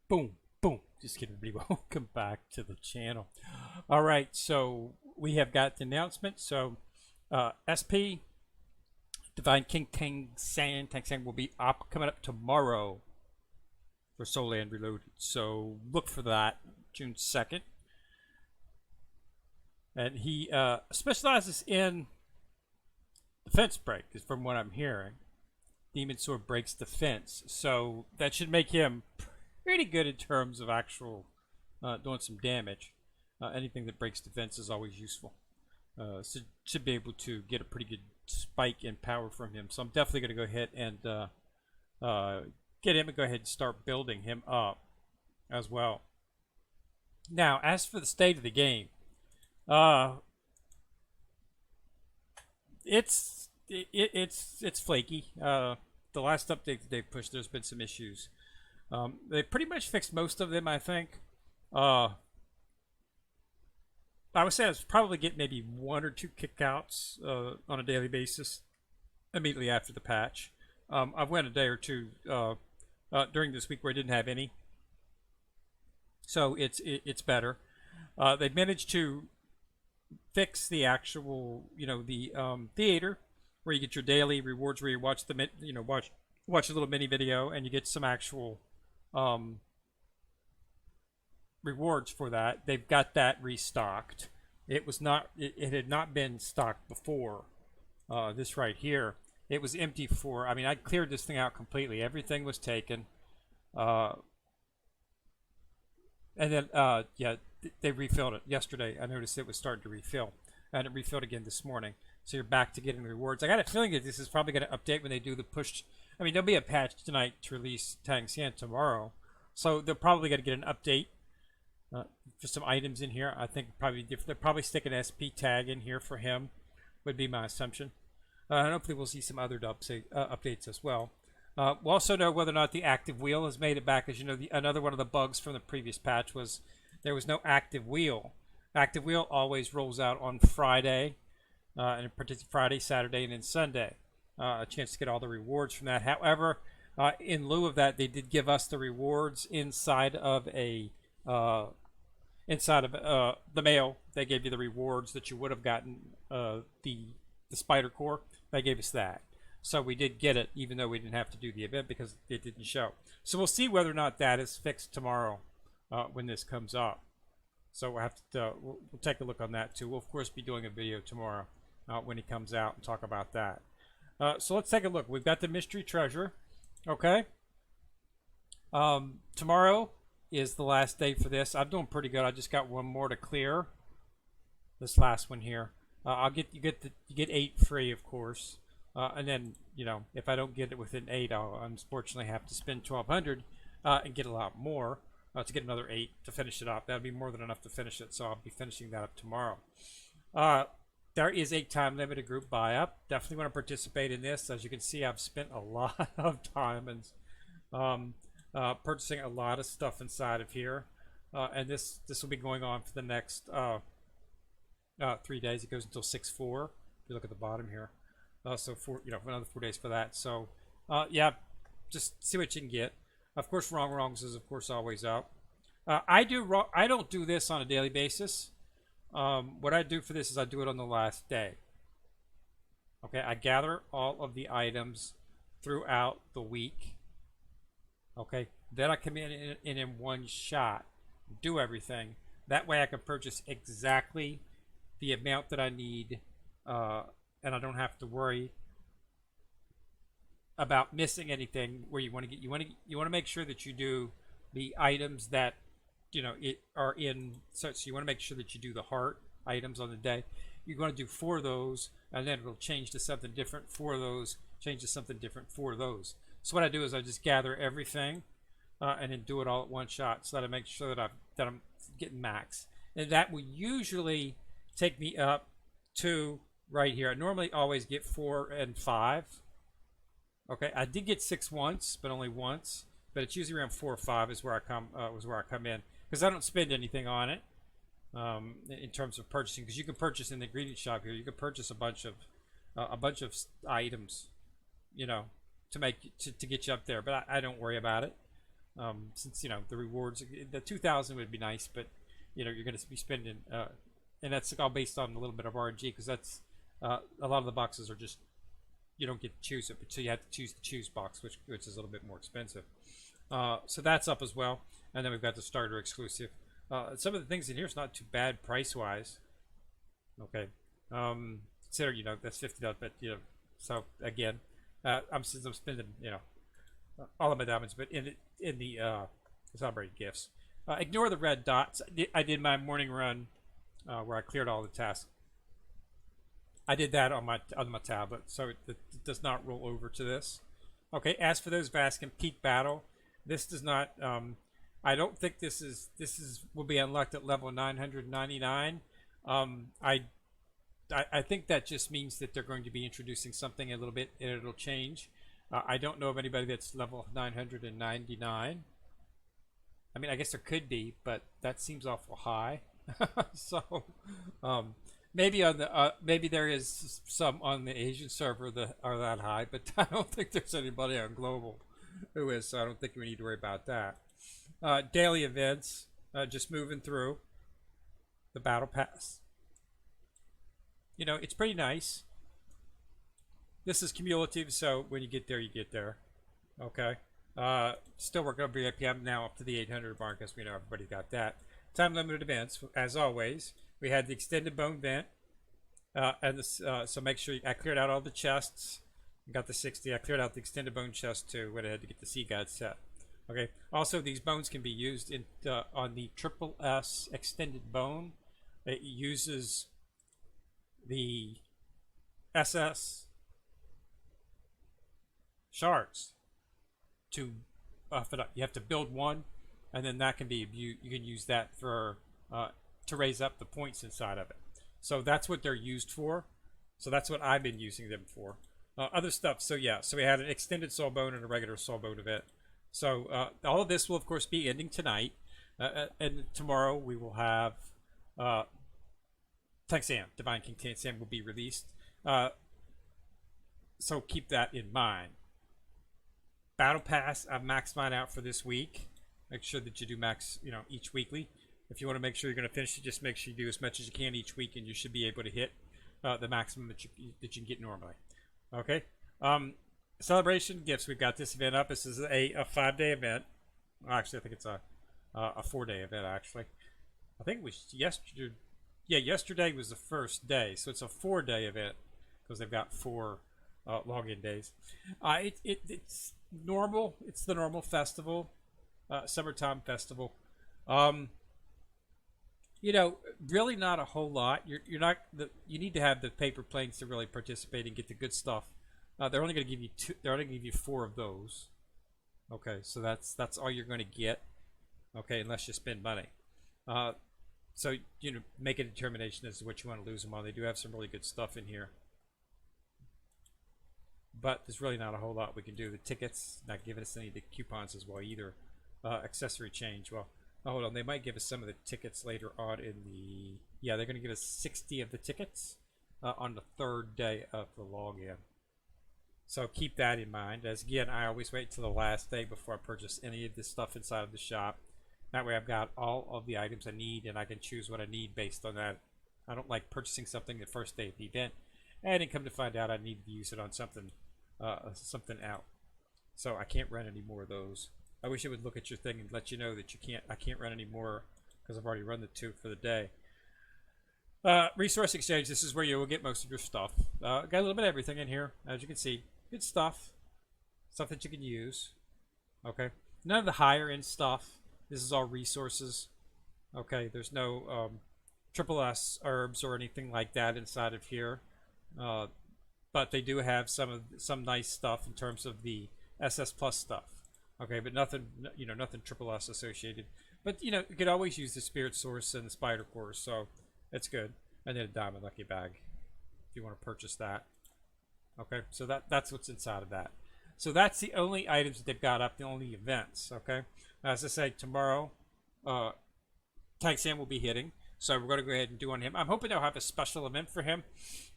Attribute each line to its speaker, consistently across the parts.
Speaker 1: Boom, boom. Just kidding, everybody. Welcome back to the channel. All right, so we have got the announcement. So, SP Divine King Tang San will be coming up tomorrow for Soul Land Reloaded. So look for that June 2nd. And he specializes in defense break, is from what I'm hearing. Demon Sword breaks defense, so that should make him pretty good in terms of actual doing some damage. Anything that breaks defense is always useful. So should be able to get a pretty good spike in power from him. So I'm definitely going to go ahead and get him and go ahead and start building him up as well. Now, as for the state of the game, it's flaky. The last update that they pushed, there's been some issues. They pretty much fixed most of them, I think. I would say I was probably getting maybe 1 or 2 kickouts on a daily basis immediately after the patch. I went a day or two during this week where I didn't have any, so it's better. They managed to fix the actual, the theater where you get your daily rewards, where you watch the watch a little mini video and you get some actual rewards for that. They've got that restocked. It had not been stocked before. This right here, it was empty for. I mean, I cleared this thing out completely. Everything was taken. And then yeah, they refilled it yesterday. I noticed it was starting to refill, and it refilled again this morning. So you're back to getting the rewards. I got a feeling that this is probably going to update when they do the push. I mean, there'll be a patch tonight to release Tang San tomorrow, so they're probably going to get an update for some items in here. I think probably different. They'll probably stick an SP tag in here for him, would be my assumption. And hopefully we'll see some other updates as well. We'll also know whether or not the active wheel has made it back. As you know, another one of the bugs from the previous patch was there was no active wheel. Active wheel always rolls out on Friday, and Friday, Saturday, and then Sunday. A chance to get all the rewards from that. However, in lieu of that, they did give us the rewards inside of the mail. They gave you the rewards that you would have gotten the spider core. They gave us that. So we did get it, even though we didn't have to do the event because it didn't show. So we'll see whether or not that is fixed tomorrow when this comes up. So we'll have to we'll take a look on that too. We'll of course be doing a video tomorrow when he comes out and talk about that. So let's take a look. We've got the mystery treasure. Okay. Tomorrow is the last day for this. I'm doing pretty good. I just got one more to clear. This last one here. You get 8 free, of course. And then, if I don't get it within 8, I'll unfortunately have to spend 1,200 and get a lot more to get another 8 to finish it up. That'd be more than enough to finish it, so I'll be finishing that up tomorrow. There is a time limited group buy up. Definitely want to participate in this. As you can see, I've spent a lot of time and purchasing a lot of stuff inside of here. And this will be going on for the next 3 days. It goes until 6/4. If you look at the bottom here. So for another 4 days for that. So yeah, just see what you can get. Of course, wrongs is of course always up. I don't do this on a daily basis. What I do for this is I do it on the last day. Okay, I gather all of the items throughout the week. Okay, then I come in one shot, do everything. That way I can purchase exactly the amount that I need, and I don't have to worry about missing anything. Where you want to make sure that you do the items that are in. So you want to make sure that you do the heart items on the day. You're going to do 4 of those, and then it'll change to something different. 4 of those, change to something different. 4 of those. So what I do is I just gather everything, and then do it all at one shot, so that I make sure that I'm getting max. And that will usually take me up to right here. I normally always get 4 and 5. Okay, I did get 6 once, but only once. But it's usually around 4 or 5 is where I come in, because I don't spend anything on it in terms of purchasing. Because you can purchase in the ingredient shop here. You can purchase a bunch of items, to get you up there. But I don't worry about it. Since the rewards, the 2,000 would be nice, but you're going to be spending, and that's all based on a little bit of RNG because that's a lot of the boxes are just you don't get to choose it, but so you have to choose the choose box, which is a little bit more expensive. So that's up as well, and then we've got the starter exclusive. Some of the things in here is not too bad price wise. Okay, consider that's $50, but so again, since I'm spending all of my diamonds, but in the celebrated gifts. Ignore the red dots. I did my morning run where I cleared all the tasks. I did that on my tablet, so it does not roll over to this. Okay. As for those Vascan Peak Battle, this does not. I don't think this will be unlocked at level 999. I think that just means that they're going to be introducing something a little bit, and it'll change. I don't know of anybody that's level 999. I mean, I guess there could be, but that seems awful high. So maybe on the maybe there is some on the Asian server that are that high, but I don't think there's anybody on global who is. So I don't think we need to worry about that. Daily events, just moving through the battle pass. It's pretty nice. This is cumulative, so when you get there, you get there. Okay. Still working on VIP. I'm now up to the 800 mark, as we know everybody got that. Time limited events, as always. We had the extended bone vent, and this, so make sure I cleared out all the chests. Got the 60. I cleared out the extended bone chest too. Went ahead to get the Sea God set. Okay. Also, these bones can be used in on the Triple S extended bone. It uses the SS shards to buff it up. You have to build one, and then that can be you can use that for to raise up the points inside of it. So that's what they're used for. So that's what I've been using them for. Other stuff. So yeah. So we had an extended soul bone and a regular soul bone event. So all of this will of course be ending tonight, and tomorrow we will have Tang San, Divine King Tang San will be released. So keep that in mind. Battle Pass, I've maxed mine out for this week. Make sure that you do max, each weekly. If you want to make sure you're going to finish it, just make sure you do as much as you can each week, and you should be able to hit the maximum that you can get normally. Okay. Celebration gifts. We've got this event up. This is a 5-day event. Well, actually, I think it's a 4-day event. Actually, I think it was yesterday. Yeah, yesterday was the first day, so it's a 4-day event because they've got 4 login days. It's normal. It's the normal festival, summertime festival. Really not a whole lot. You need to have the paper planes to really participate and get the good stuff. They're only going to give you 2. They're only going to give you 4 of those. Okay, so that's all you're going to get. Okay, unless you spend money. So make a determination as to what you want to lose them on. They do have some really good stuff in here, but there's really not a whole lot we can do. The tickets not giving us any of the coupons as well either. Accessory change. Well, hold on. They might give us some of the tickets later on in the. Yeah, they're going to give us 60 of the tickets on the 3rd day of the login. So keep that in mind. As again, I always wait till the last day before I purchase any of this stuff inside of the shop. That way I've got all of the items I need, and I can choose what I need based on that. I don't like purchasing something the first day of the event, and then come to find out I need to use it on something out. So I can't run any more of those. I wish it would look at your thing and let you know that I can't run any more because I've already run the 2 for the day. Resource exchange. This is where you will get most of your stuff. Got a little bit of everything in here, as you can see. Good stuff that you can use. Okay, none of the higher end stuff. This is all resources. Okay, there's no triple S herbs or anything like that inside of here, but they do have some nice stuff in terms of the SS Plus stuff. Okay, but nothing nothing triple S associated. But you could always use the Spirit Source and the Spider Core, so it's good. And then a Diamond Lucky Bag if you want to purchase that. Okay, so that's what's inside of that. So that's the only items that they've got up, the only events. Okay, as I say, tomorrow, Tang San will be hitting, so we're going to go ahead and do on him. I'm hoping they'll have a special event for him,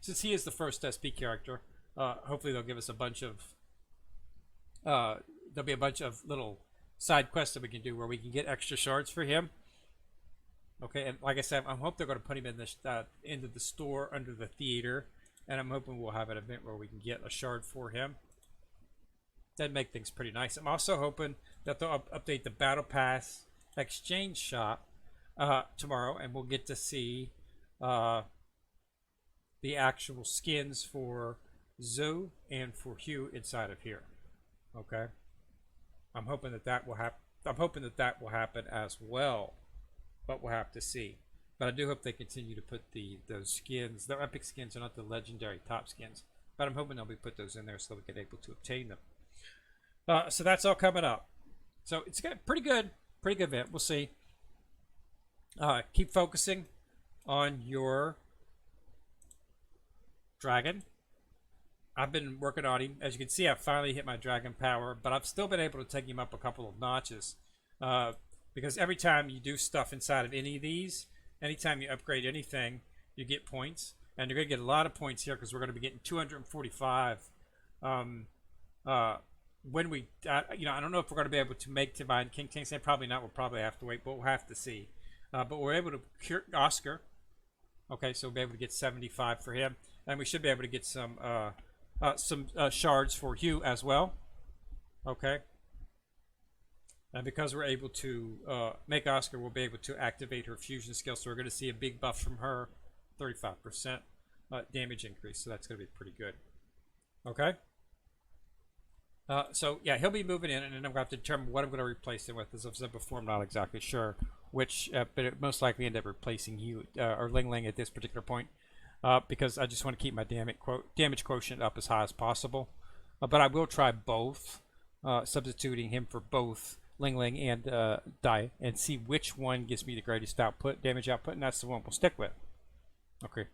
Speaker 1: since he is the first SP character. Hopefully, they'll give us a bunch of. There'll be a bunch of little side quest that we can do where we can get extra shards for him. Okay, and like I said, I hope they're going to put him in the into the store under the theater, and I'm hoping we'll have an event where we can get a shard for him. That'd make things pretty nice. I'm also hoping that they'll update the Battle Pass exchange shop tomorrow, and we'll get to see the actual skins for Zoe and for Hugh inside of here. Okay, I'm hoping that will happen. I'm hoping that will happen as well, but we'll have to see. But I do hope they continue to put those skins. They're epic skins, are not the legendary top skins. But I'm hoping they'll be put those in there so we get able to obtain them. So that's all coming up. So it's got pretty good event. We'll see. Keep focusing on your dragon. I've been working on him. As you can see, I've finally hit my dragon power, but I've still been able to take him up a couple of notches. Because every time you do stuff inside of any of these, anytime you upgrade anything, you get points. And you're going to get a lot of points here because we're going to be getting 245 when we, I don't know if we're going to be able to make Divine King Tang San. Probably not. We'll probably have to wait, but we'll have to see. But we're able to cure Oscar. Okay, so we'll be able to get 75 for him, and we should be able to get some shards for Hugh as well. Okay, and because we're able to make Oscar, we'll be able to activate her fusion skill. So we're going to see a big buff from her, 35% damage increase. So that's going to be pretty good. Okay. So yeah, he'll be moving in, and then I'm going to have to determine what I'm going to replace him with. As I've said before, I'm not exactly sure which, but it most likely end up replacing you or Ling Ling at this particular point, because I just want to keep my damage quotient up as high as possible. But I will try both, substituting him for both Ling Ling and Dai, and see which one gives me the greatest damage output, and that's the one we'll stick with. Okay.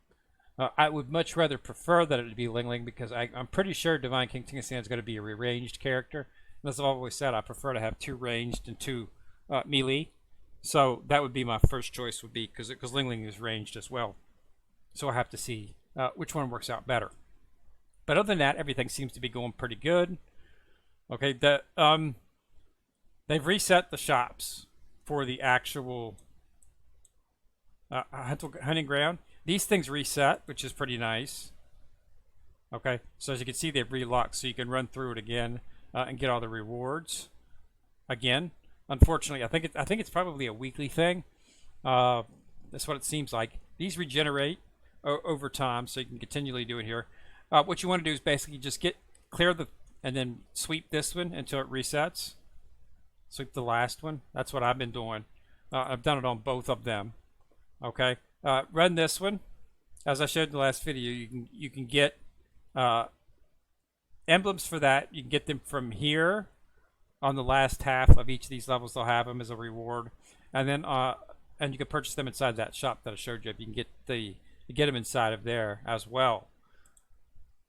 Speaker 1: I would much rather prefer that it would be Ling Ling, because I'm pretty sure Divine King Tang San is going to be a ranged character. And as I've always said, I prefer to have 2 ranged and 2 melee. So that would be my first choice, would be because Ling Ling is ranged as well. So I have to see which one works out better. But other than that, everything seems to be going pretty good. Okay, they've reset the shops for the actual hunting ground. These things reset, which is pretty nice. Okay, so as you can see, they've relocked, so you can run through it again and get all the rewards again. Unfortunately, I think it's probably a weekly thing. That's what it seems like. These regenerate over time, so you can continually do it here. What you want to do is basically just clear and then sweep this one until it resets. Sweep the last one. That's what I've been doing. I've done it on both of them. Okay. Run this one. As I showed in the last video, you can get emblems for that. You can get them from here on the last half of each of these levels. They'll have them as a reward, and then and you can purchase them inside that shop that I showed you. If you can get them inside of there as well.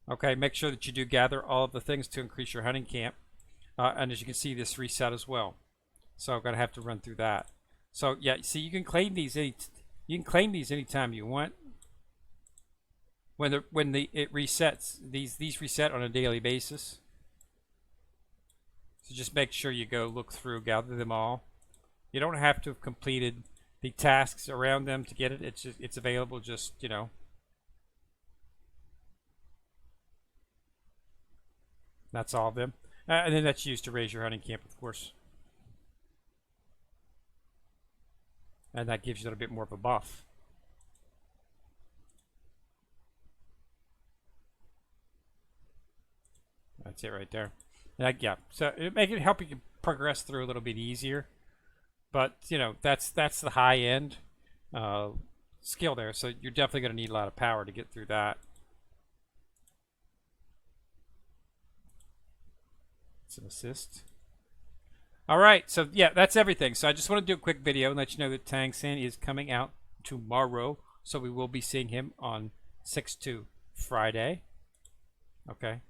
Speaker 1: Okay, make sure that you do gather all of the things to increase your hunting camp, and as you can see, this reset as well. So I'm gonna have to run through that. So yeah, see, you can claim these. You can claim these anytime you want. When it resets, these reset on a daily basis. So just make sure you go look through, gather them all. You don't have to have completed the tasks around them to get it. It's available. Just that's all of them, and then that's used to raise your hunting camp, of course. And that gives you a little bit more of a buff. That's it right there. Yeah, so it help you progress through a little bit easier. But that's the high end skill there. So you're definitely going to need a lot of power to get through that. Some assist. All right, so yeah, that's everything. So I just want to do a quick video and let you know that Tang San is coming out tomorrow. So we will be seeing him on 6/2 Friday. Okay.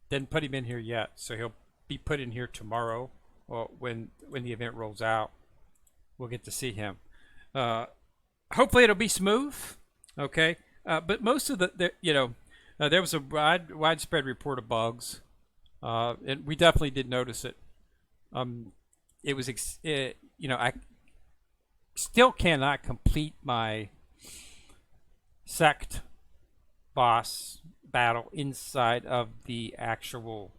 Speaker 1: Didn't put him in here yet, so he'll be put in here tomorrow, or when the event rolls out. We'll get to see him. Hopefully it'll be smooth. Okay. But most of There was a widespread report of bugs, and we definitely did notice it. Um, it was, I still cannot complete my sect boss battle inside of the actual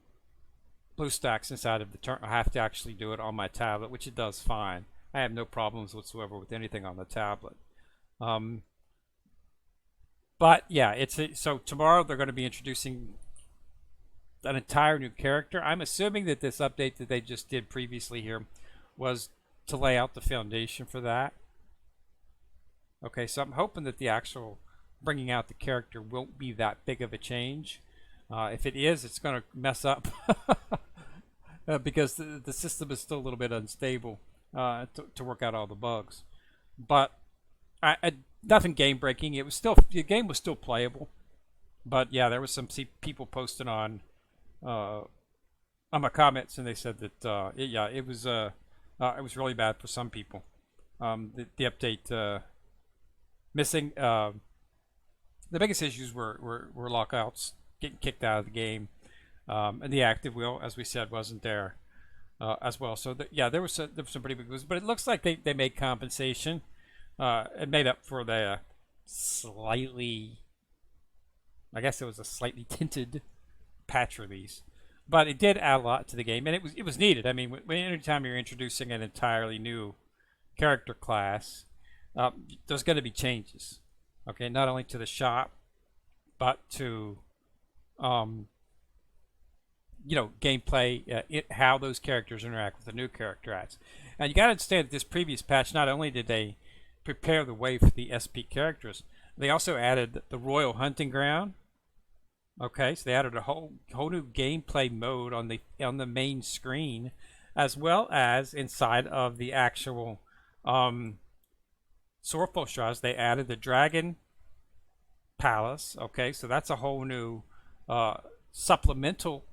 Speaker 1: BlueStacks inside of the turn. I have to actually do it on my tablet, which it does fine. I have no problems whatsoever with anything on the tablet. Um, but yeah, so tomorrow they're going to be introducing an entire new character. I'm assuming that this update that they just did previously here was to lay out the foundation for that. Okay, so I'm hoping that the actual bringing out the character won't be that big of a change. If it is, it's going to mess up because the system is still a little bit unstable to work out all the bugs. But nothing game breaking. The game was still playable. But yeah, there was some people posting on my comments, and they said that it was really bad for some people. The update missing. The biggest issues were lockouts, getting kicked out of the game, and the active wheel, as we said, wasn't there as well. So there was some pretty big losses, but it looks like they made compensation. It made up for the slightly, I guess it was a slightly tinted patch release, but it did add a lot to the game, and it was needed. I mean, anytime you're introducing an entirely new character class, there's going to be changes. Okay, not only to the shop, but to gameplay, how those characters interact with the new character acts. And you got to understand that this previous patch, not only did they prepare the way for the SP characters, they also added the Royal Hunting Ground. Okay, so they added a whole new gameplay mode on the main screen, as well as inside of the actual Sorrowful Shrines. They added the Dragon Palace. Okay, so that's a whole new supplemental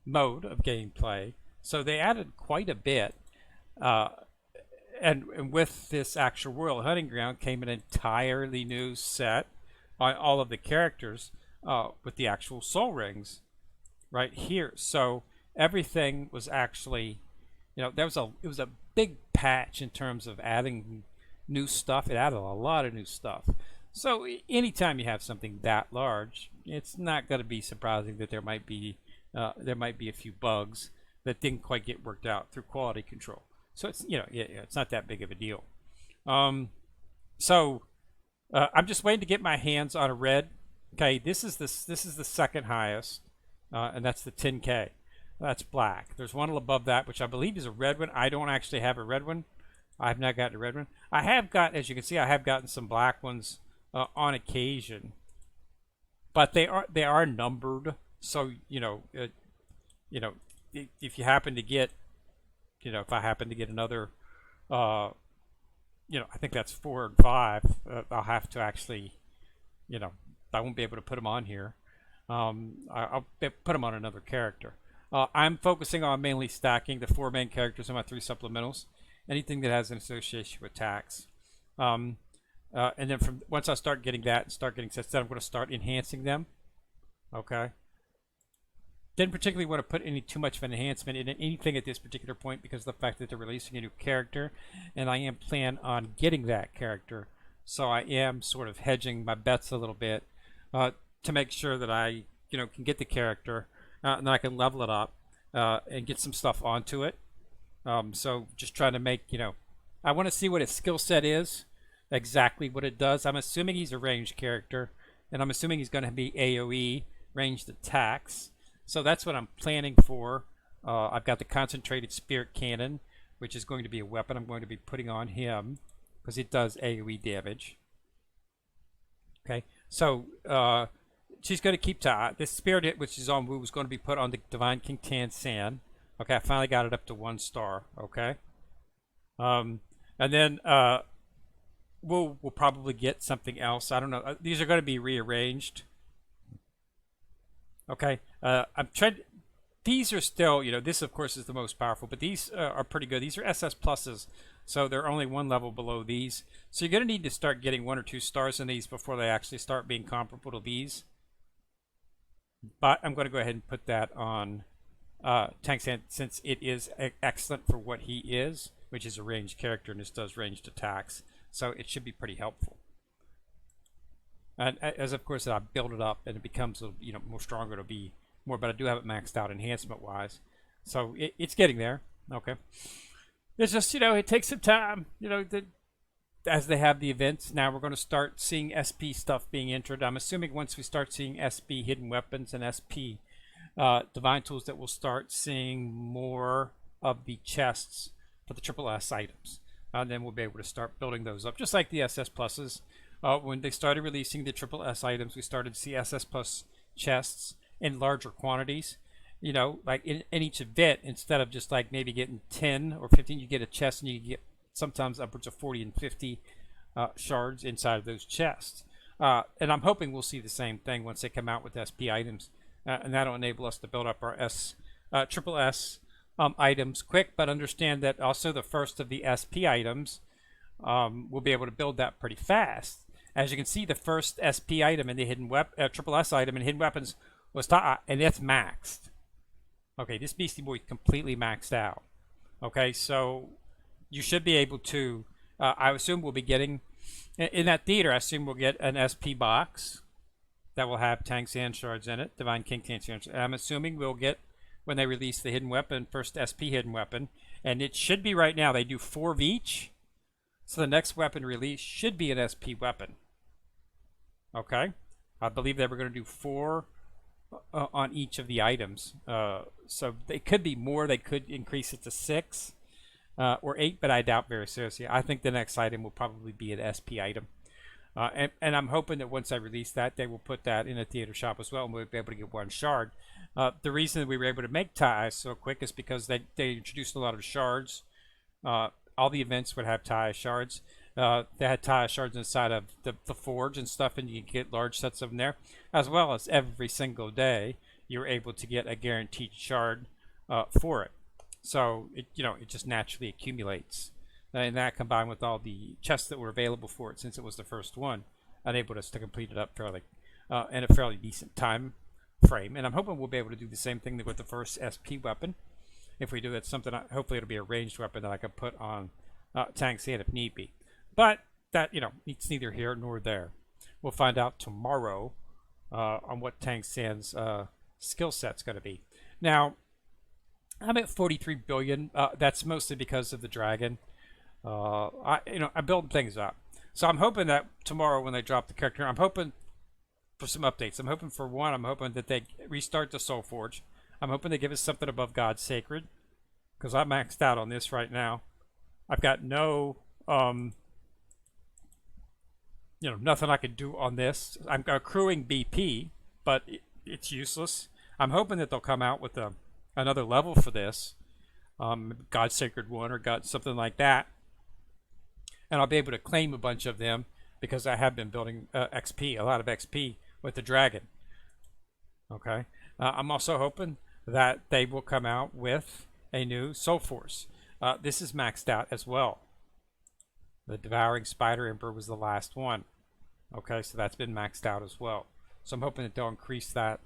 Speaker 1: mode of gameplay. So they added quite a bit. And with this actual Royal Hunting Ground came an entirely new set on all of the characters with the actual soul rings right here. So everything was actually, it was a big patch in terms of adding new stuff. It added a lot of new stuff. So anytime you have something that large, it's not going to be surprising that there might be a few bugs that didn't quite get worked out through quality control. So it's it's not that big of a deal. So I'm just waiting to get my hands on a red. Okay, this is the second highest, and that's the 10K. That's black. There's one above that, which I believe is a red one. I don't actually have a red one. I have not gotten a red one. I have got, as you can see, I have gotten some black ones on occasion, but they are numbered. So if you happen to get, if I happen to get another, I think that's 4 and 5. I'll have to actually, I won't be able to put them on here. I'll put them on another character. I'm focusing on mainly stacking the 4 main characters and my 3 supplementals. Anything that has an association with tax. And then once I start getting that and start getting sets, then I'm going to start enhancing them. Okay. Didn't particularly want to put too much of an enhancement in anything at this particular point because of the fact that they're releasing a new character, and I am planning on getting that character. So I am sort of hedging my bets a little bit to make sure that I can get the character and then I can level it up and get some stuff onto it. So just trying to make, I want to see what his skill set is, exactly what it does. I'm assuming he's a ranged character, and I'm assuming he's going to be AoE, ranged attacks. So that's what I'm planning for. I've got the concentrated spirit cannon, which is going to be a weapon I'm going to be putting on him because it does AoE damage. Okay, so she's going to keep this spirit hit, which is on Wu, is going to be put on the Divine King Tang San. Okay, I finally got it up to 1 star. Okay, and then we'll probably get something else. I don't know. These are going to be rearranged. Okay, I'm trying. These are still, this of course is the most powerful, but these are pretty good. These are SS pluses, so they're only 1 level below these. So you're going to need to start getting 1 or 2 stars in these before they actually start being comparable to these. But I'm going to go ahead and put that on Tang San, since it is excellent for what he is, which is a ranged character, and this does ranged attacks. So it should be pretty helpful. And as of course I build it up and it becomes more stronger, it'll be more. But I do have it maxed out enhancement wise, so it's getting there. Okay, it's just it takes some time. As they have the events now, we're going to start seeing SP stuff being entered. I'm assuming once we start seeing SP hidden weapons and SP divine tools, that we'll start seeing more of the chests for the triple S items. And then we'll be able to start building those up, just like the SS pluses. When they started releasing the triple S items, we started to see SS plus chests in larger quantities. Like in each event, instead of just like maybe getting 10 or 15, you get a chest and you get sometimes upwards of 40 and 50 shards inside of those chests. And I'm hoping we'll see the same thing once they come out with SP items. And that'll enable us to build up our triple S items quick, but understand that also the first of the SP items, we'll be able to build that pretty fast. As you can see, the first SP item in the triple S item in hidden weapons was and it's maxed. Okay, this Beastie Boy is completely maxed out. Okay, so you should be able to, I assume we'll be getting, in that theater, I assume we'll get an SP box that will have Tang San shards in it, Divine King Tang San. I'm assuming we'll get, when they release the hidden weapon, first SP hidden weapon, and it should be right now, they do 4 of each, so the next weapon release should be an SP weapon. Okay? I believe they were going to do 4 on each of the items. So they could be more, they could increase it to 6. Or 8, but I doubt very seriously. I think the next item will probably be an SP item. And I'm hoping that once I release that, they will put that in a theater shop as well, and we'll be able to get 1 shard. The reason that we were able to make ties so quick is because they introduced a lot of shards. All the events would have tie shards. They had tie shards inside of the forge and stuff, and you can get large sets of them there. As well as every single day, you're able to get a guaranteed shard for it. So it just naturally accumulates, and that combined with all the chests that were available for it, since it was the first one, enabled us to complete it up fairly in a fairly decent time frame. And I'm hoping we'll be able to do the same thing with the first SP weapon. If we do, that's something. Hopefully, it'll be a ranged weapon that I can put on Tang San if need be. But that it's neither here nor there. We'll find out tomorrow on what Tang San's skill set's going to be. Now, I'm at 43 billion. That's mostly because of the dragon. I build things up, so I'm hoping that tomorrow when they drop the character, I'm hoping for some updates. I'm hoping for one. I'm hoping that they restart the Soul Forge. I'm hoping they give us something above God's Sacred, because I'm maxed out on this right now. I've got no, nothing I can do on this. I'm accruing BP, but it's useless. I'm hoping that they'll come out with another level for this, God's Sacred 1 or God something like that, and I'll be able to claim a bunch of them because I have been building XP, a lot of XP with the dragon. Okay, I'm also hoping that they will come out with a new Soul Force. This is maxed out as well. The Devouring Spider Emperor was the last one. Okay, so that's been maxed out as well. So I'm hoping that they'll increase that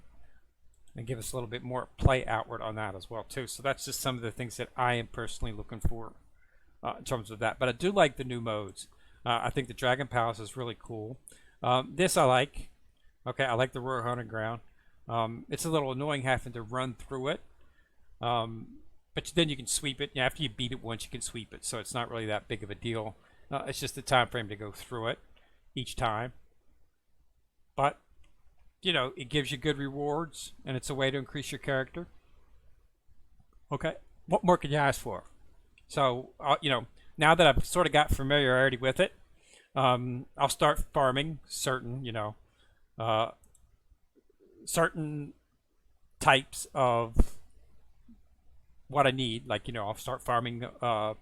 Speaker 1: and give us a little bit more play outward on that as well too. So that's just some of the things that I am personally looking for in terms of that. But I do like the new modes. I think the Dragon Palace is really cool. This I like. Okay, I like the Royal Hunting Ground. It's a little annoying having to run through it. But then you can sweep it. After you beat it once, you can sweep it. So it's not really that big of a deal. It's just the time frame to go through it each time. But it gives you good rewards, and it's a way to increase your character. Okay, what more can you ask for? So, now that I've sort of got familiarity with it, I'll start farming certain, certain types of what I need. Like, I'll start farming a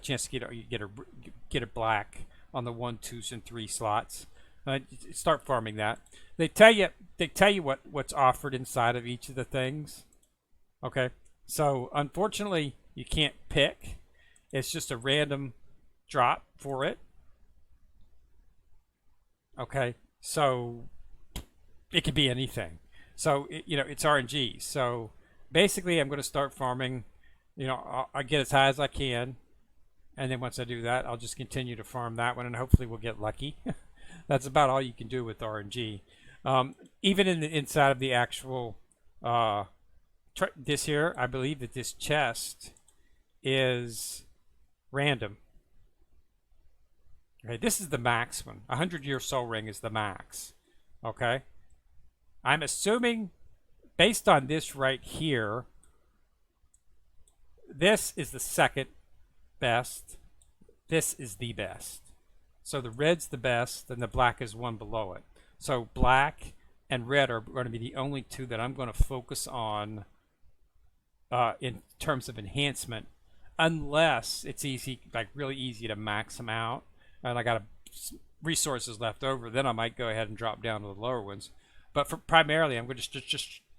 Speaker 1: chance to get a black on the 1, 2s, and 3 slots. Start farming that. They tell you what's offered inside of each of the things. Okay, so unfortunately you can't pick. It's just a random drop for it. Okay, so it could be anything. So it's RNG. So basically, I'm going to start farming. I'll get as high as I can, and then once I do that, I'll just continue to farm that one, and hopefully we'll get lucky. That's about all you can do with RNG. Even in the inside of the actual this here, I believe that this chest is random. Okay, this is the max one. 100-year soul ring is the max. Okay, I'm assuming based on this right here, this is the second best. This is the best. So the red's the best, and the black is one below it. So black and red are going to be the only two that I'm going to focus on in terms of enhancement, unless it's easy, like really easy to max them out, and I got resources left over. Then I might go ahead and drop down to the lower ones. But for primarily, I'm just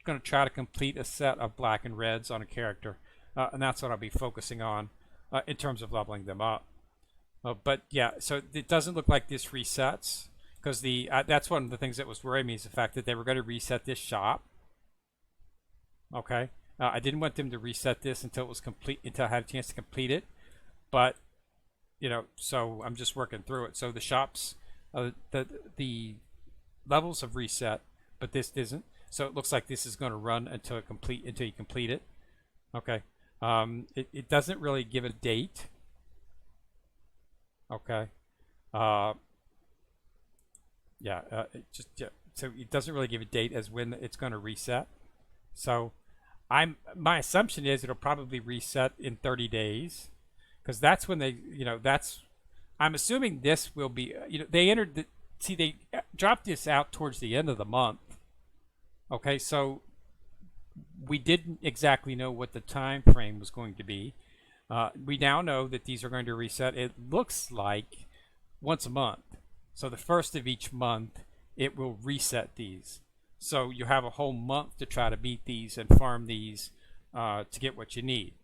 Speaker 1: going to try to complete a set of black and reds on a character, and that's what I'll be focusing on in terms of leveling them up. But yeah, so it doesn't look like this resets, because that's one of the things that was worrying me, is the fact that they were going to reset this shop. Okay, I didn't want them to reset this until it was complete, until I had a chance to complete it. But so I'm just working through it. So the shops, the levels have reset, but this isn't. So it looks like this is going to run until you complete it. Okay, it doesn't really give a date. Okay. So it doesn't really give a date as when it's going to reset. So my assumption is it'll probably reset in 30 days, because that's when I'm assuming this will be, they dropped this out towards the end of the month. Okay, so we didn't exactly know what the time frame was going to be. We now know that these are going to reset. It looks like once a month. So the first of each month, it will reset these. So you have a whole month to try to beat these and farm these to get what you need.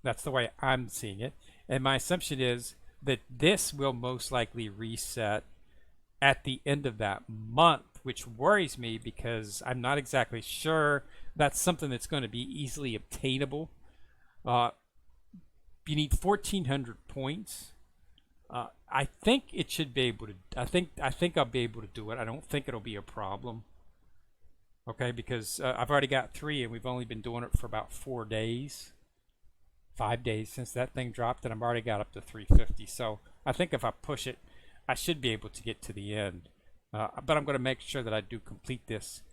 Speaker 1: That's the way I'm seeing it. And my assumption is that this will most likely reset at the end of that month, which worries me because I'm not exactly sure that's something that's going to be easily obtainable. You need 1,400 points. I think it should be able to. I think I'll be able to do it. I don't think it'll be a problem. Okay, because I've already got 3, and we've only been doing it for about 4 days, 5 days since that thing dropped, and I've already got up to 350. So I think if I push it, I should be able to get to the end. But I'm going to make sure that I do complete this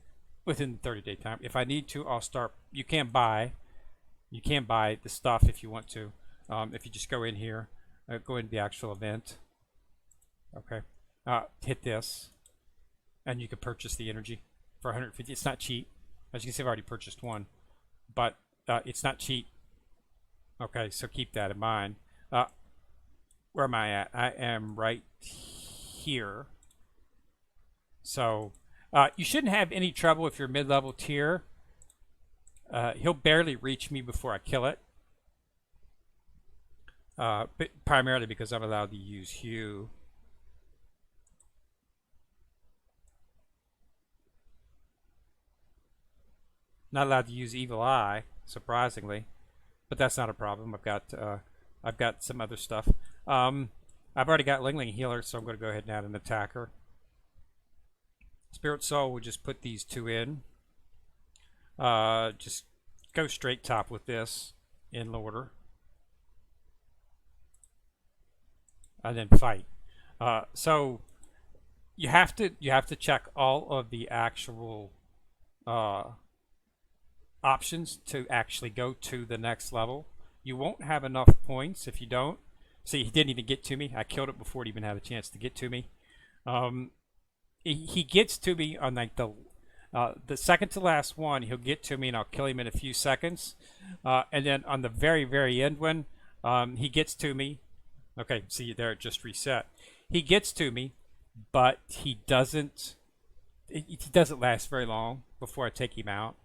Speaker 1: within the 30-day time. If I need to, I'll start. You can buy the stuff if you want to. If you just go in here, go into the actual event. Okay, hit this, and you can purchase the energy for 150. It's not cheap. As you can see, I've already purchased one, but it's not cheap. Okay, so keep that in mind. Where am I at? I am right here. So you shouldn't have any trouble if you're mid-level tier. He'll barely reach me before I kill it. But primarily because I'm allowed to use Hue. Not allowed to use Evil Eye, surprisingly, but that's not a problem. I've got some other stuff. I've already got Lingling Healer, so I'm going to go ahead and add an attacker. Spirit Soul, we'll just put these 2 in. Just go straight top with this in order, and then fight. So you have to check all of the actual options to actually go to the next level. You won't have enough points if you don't. See, he didn't even get to me. I killed it before it even had a chance to get to me. He gets to me on like the second to last one. He'll get to me, and I'll kill him in a few seconds. And then on the very, very end one, he gets to me. Okay, see there, it just reset. He gets to me, but he doesn't last very long before I take him out.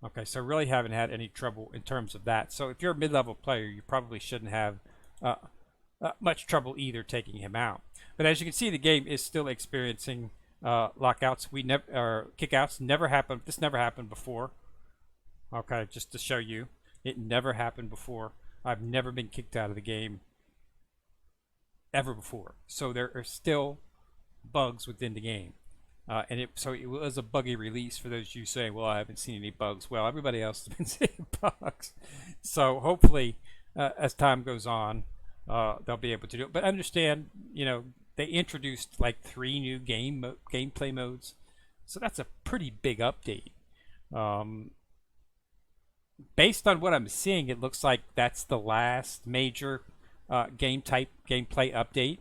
Speaker 1: Okay, so really haven't had any trouble in terms of that. So if you're a mid-level player, you probably shouldn't have much trouble either taking him out. But as you can see, the game is still experiencing lockouts. We never or kickouts never happened. This never happened before. Okay, just to show you, it never happened before. I've never been kicked out of the game ever before. So there are still bugs within the game. So it was a buggy release for those of you saying, well, I haven't seen any bugs. Well, everybody else has been seeing bugs. So hopefully, as time goes on, they'll be able to do it. But understand, they introduced like 3 new gameplay modes. So that's a pretty big update. Based on what I'm seeing, it looks like that's the last major gameplay update,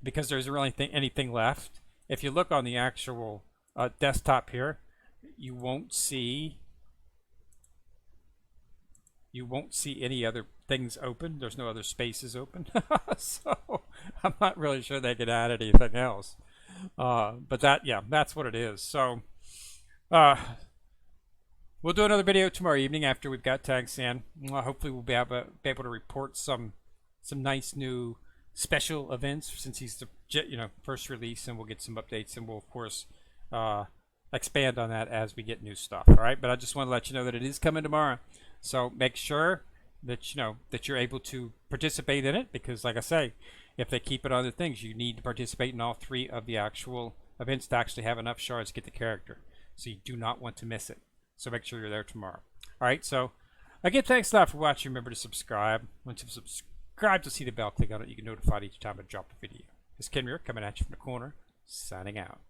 Speaker 1: because there isn't really anything left. If you look on the actual desktop here, you won't see any other things open. There's no other spaces open. So I'm not really sure they could add anything else. But that's what it is. So we'll do another video tomorrow evening after we've got Tang San. Hopefully we'll be able to report some nice new special events, since he's the first release, and we'll get some updates, and we'll of course expand on that as we get new stuff. All right, but I just want to let you know that it is coming tomorrow, so make sure that that you're able to participate in it, because like I say, if they keep it on other things, you need to participate in all 3 of the actual events to actually have enough shards to get the character. So you do not want to miss it. So make sure you're there tomorrow. All right, so again, thanks a lot for watching. Remember to subscribe. Once you subscribe, to see the bell, click on it. You can get notified each time I drop a video. This is Ken Muir coming at you from the corner, signing out.